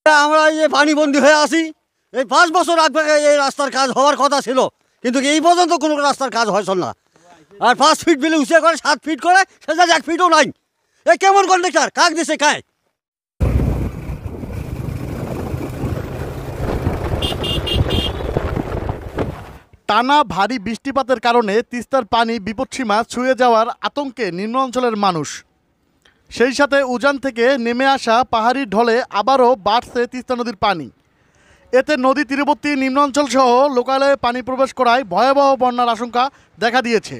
আমরা এই যে পানিবন্দী হয়ে আছি, এই 5 বছর আগে এই রাস্তার কাজ হওয়ার কথা ছিল, কিন্তু এই পর্যন্ত কোনো রাস্তার কাজ হয়েছে না। আর 5 ফিট বিলে উঁচে করে 7 ফিট করে, সেটা 1 ফিটও নাই। এই কেমন কন্ডাক্টর, কাক দিছে খায়। টানা ভারী বৃষ্টিপাতের কারণে তিস্তার পানি বিপদসীমা ছুঁয়ে যাওয়ার আতঙ্কে নিম্ন অঞ্চলের মানুষ। সেই সাথে উজান থেকে নেমে আসা পাহাড়ি ঢলে আবারও বাড়ছে তিস্তা নদীর পানি। এতে নদী তীরবর্তী নিম্নাঞ্চল সহ লোকালয়ে পানি প্রবেশ করায় ভয়াবহ বন্যার আশঙ্কা দেখা দিয়েছে।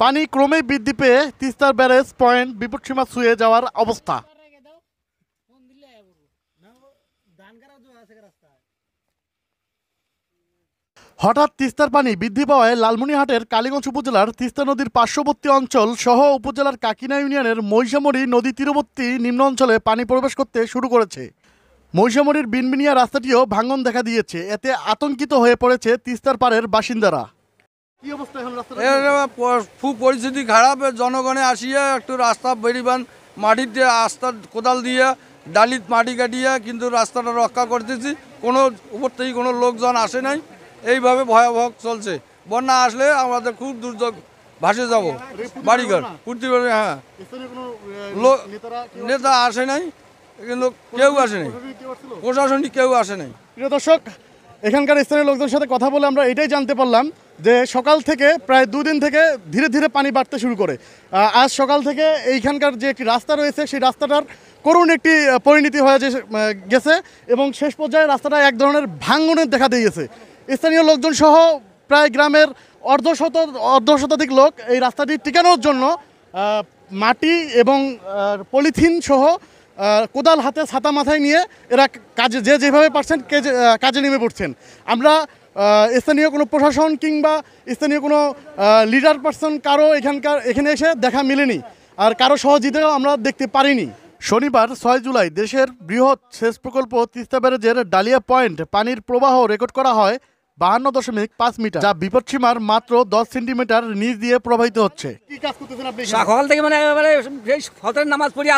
পানি ক্রমেই বৃদ্ধি পেয়ে তিস্তার ব্যারেজ পয়েন্ট বিপদসীমা ছুঁয়ে যাওয়ার অবস্থা। হঠাৎ তিস্তার পানি বৃদ্ধি পাওয়ায় লালমনিরহাটের কালীগঞ্জ উপজেলার তিস্তা নদীর পার্শ্ববর্তী অঞ্চল সহ উপজেলার কাকিনা ইউনিয়নের মহিষামড়ি নদী তীরবর্তী নিম্ন অঞ্চলে পানি প্রবেশ করতে শুরু করেছে। মহিষামড়ির বিনবিনিয়া রাস্তাটিও ভাঙন দেখা দিয়েছে। এতে আতঙ্কিত হয়ে পড়েছে তিস্তার পাড়ের বাসিন্দারা। কি অবস্থা এখন রাস্তার? খুব পরিস্থিতি খারাপ। জনগণে আসিয়া একটু রাস্তা বেরিবান মাটি দিয়ে রাস্তা কোদাল দিয়ে ডালিত মাটি কাটিয়ে কিন্তু রাস্তাটা রক্ষা করতেছি। কোনো উপর থেকে কোনো লোকজন আসে নাই। এইভাবে ভয়াবহ চলছে। বন্যা আসলে আমাদের খুব দুর্যোগ, ভাসে যাব বাড়িঘর পূর্তি। হ্যাঁ, নেতা আসে নাই, কিন্তু কেউ আসে নাই, প্রশাসনিক কেউ আসে নাই। প্রিয় দর্শক, এখানকার স্থানীয় লোকদের সাথে কথা বলে আমরা এটাই জানতে পারলাম যে সকাল থেকে প্রায় 2 দিন থেকে ধীরে ধীরে পানি বাড়তে শুরু করে। আজ সকাল থেকে এইখানকার যে একটি রাস্তা রয়েছে সেই রাস্তাটার করুণ একটি পরিণতি হয়ে গেছে এবং শেষ পর্যায়ে রাস্তাটা এক ধরনের ভাঙনের দেখা দিয়েছে। স্থানীয় লোকজন সহ প্রায় গ্রামের অর্ধশতাধিক লোক এই রাস্তাটি টিকানোর জন্য মাটি এবং পলিথিন সহ কোদাল হাতে ছাতা মাথায় নিয়ে এরা কাজে যেভাবে পারছেন কাজে নেমে পড়ছেন। আমরা স্থানীয় কোনো প্রশাসন কিংবা স্থানীয় কোনো লিডার পারসন কারো এখানে এসে দেখা মেলেনি, আর কারো সহযোগিতাও আমরা দেখতে পারিনি। শনিবার 6 জুলাই দেশের বৃহৎ সেচ প্রকল্প তিস্তা ব্যারেজের ডালিয়া পয়েন্ট পানির প্রবাহ রেকর্ড করা হয় 52.5 মিটার, যা বিপদসীমার মাত্র 10 সেন্টিমিটার নিচ দিয়ে প্রবাহিত হচ্ছে। কি কাজ করতেছেন আপনি? সকাল থেকে সেই ফজরের নামাজ পড়ে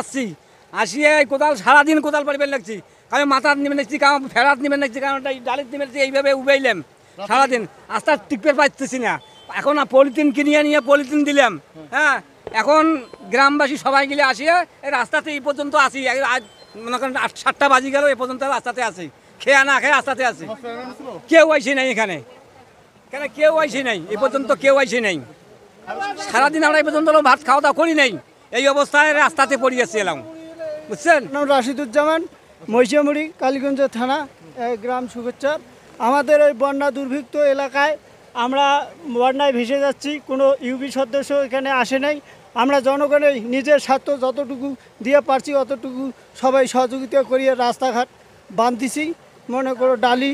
আসিয়ে কোদাল সারাদিন কোদাল পারিবার লাগছি। আমি মাথার নেমে নিচ্ছি, কারণ ফেরাত নেমে নিচ্ছি, কারণ ডালিত নেমে নিচ্ছি, এইভাবে উবাইলাম সারাদিন। আস্তে টিকপের পাইতেছি না। এখন পলিথিন কিনিয়ে নিয়ে পলিথিন দিলাম। হ্যাঁ, এখন গ্রামবাসী সবাই গেলে আসিয়ে এই রাস্তাতে এই পর্যন্ত আসি। আজ মনে করেন 7টা বাজি গেল, এই পর্যন্ত রাস্তাতে আসি, খেয়ে না খেয়ে রাস্তাতে আসি। কেউ আইসি নাই এখানে, কেউ আইসি নাই এই পর্যন্ত, কেউ আইসি নাই। সারাদিন আমরা এই পর্যন্ত ভাত খাওয়া দাওয়া করি নাই, এই অবস্থায় রাস্তাতে পড়ে এলাম, বুঝছেন। নাম রাশিদুজ্জামান, মহিষামড়ি, কালীগঞ্জ থানা, গ্রাম সুগচ্চার। আমাদের এই বন্যা দুর্ভিক্ষ এলাকায় আমরা বন্যায় ভেসে যাচ্ছি। কোনো ইউপি সদস্য এখানে আসে নাই। আমরা জনগণের নিজের স্বার্থ যতটুকু দিয়ে পারছি অতটুকু সবাই সহযোগিতা করিয়ে রাস্তাঘাট বাঁধতেছি। মনে করো ডালি,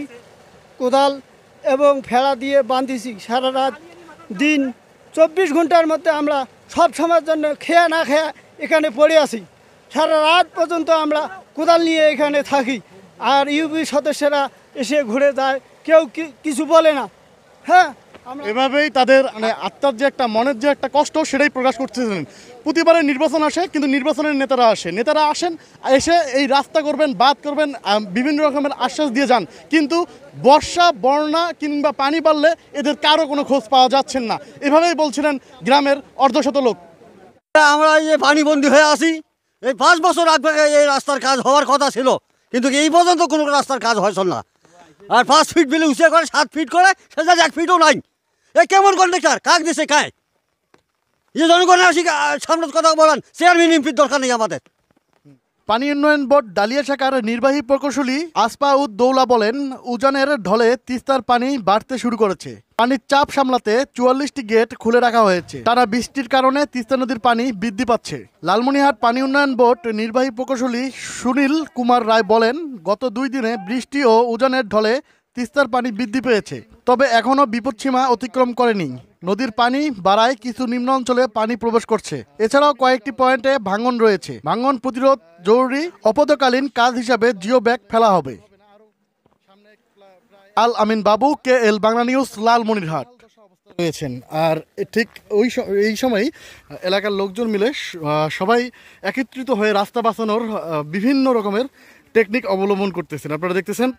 কোদাল এবং ফেলা দিয়ে বাঁধতেছি। সারা রাত দিন 24 ঘন্টার মধ্যে আমরা সব সময়ের জন্য খেয়ে না খেয়ে এখানে পড়ে আছি। সারা রাত পর্যন্ত আমরা কোদাল নিয়ে এখানে থাকি, আর ইউপি সদস্যরা এসে ঘুরে যায়, কেউ কিছু বলে না। হ্যাঁ, এভাবেই তাদের মানে আত্মার যে একটা মনের যে একটা কষ্ট সেটাই প্রকাশ করতেছেন। প্রতিবারে নির্বাচন আসে, কিন্তু নির্বাচনের নেতারা আসেন, এসে এই রাস্তা করবেন, বাঁধ করবেন, বিভিন্ন রকমের আশ্বাস দিয়ে যান, কিন্তু বর্ষা, বন্যা কিংবা পানি বাড়লে এদের কারো কোনো খোঁজ পাওয়া যাচ্ছেন না। এভাবেই বলছিলেন গ্রামের অর্ধশত লোক। আমরা এই যে পানিবন্দী হয়ে আছি, এই 5 বছর আগে এই রাস্তার কাজ হওয়ার কথা ছিল, কিন্তু এই পর্যন্ত কোনো রাস্তার কাজ হয়েছে না। আর 5 ফিট বিলে উঁচে করে 7 ফিট করে, সেটা 1 ফিটও নাই। এই কেমন কন্ডাক্টর, কাক দিছে খায়। যে জনগণের আসি সামনে কথা বলেন, চেয়ারম্যান এমপির দরকার নেই আমাদের। পানি উন্নয়ন বোর্ড ডালিয়া শাখার নির্বাহী প্রকৌশলী আসফাউদ দৌলা বলেন, উজানের ঢলে তিস্তার পানি বাড়তে শুরু করেছে। পানির চাপ সামলাতে 44টি গেট খুলে রাখা হয়েছে। টানা বৃষ্টির কারণে তিস্তা নদীর পানি বৃদ্ধি পাচ্ছে। লালমনিরহাট পানি উন্নয়ন বোর্ড নির্বাহী প্রকৌশলী সুনীল কুমার রায় বলেন, গত 2 দিনে বৃষ্টি ও উজানের ঢলে তিস্তার পানি বৃদ্ধি পেয়েছে, তবে এখনও বিপদসীমা অতিক্রম করেনি। নদীর পানি বাড়ায় কিছু নিম্ন অঞ্চলে পানি প্রবেশ করছে। এছাড়াও কয়েকটি পয়েন্টে ভাঙন রয়েছে। ভাঙন প্রতিরোধ জরুরি অপদকালীন কাজ হিসাবে জিও ব্যাগ ফেলা হবে। আল আমিন বাবু, KL বাংলা নিউজ, লালমনিরহাট রয়েছেন। আর ঠিক এই সময় এলাকার লোকজন মিলে সবাই একত্রিত হয়ে রাস্তা বাঁচানোর বিভিন্ন রকমের টেকনিক অবলম্বন করতেছেন। আপনারা দেখতেছেন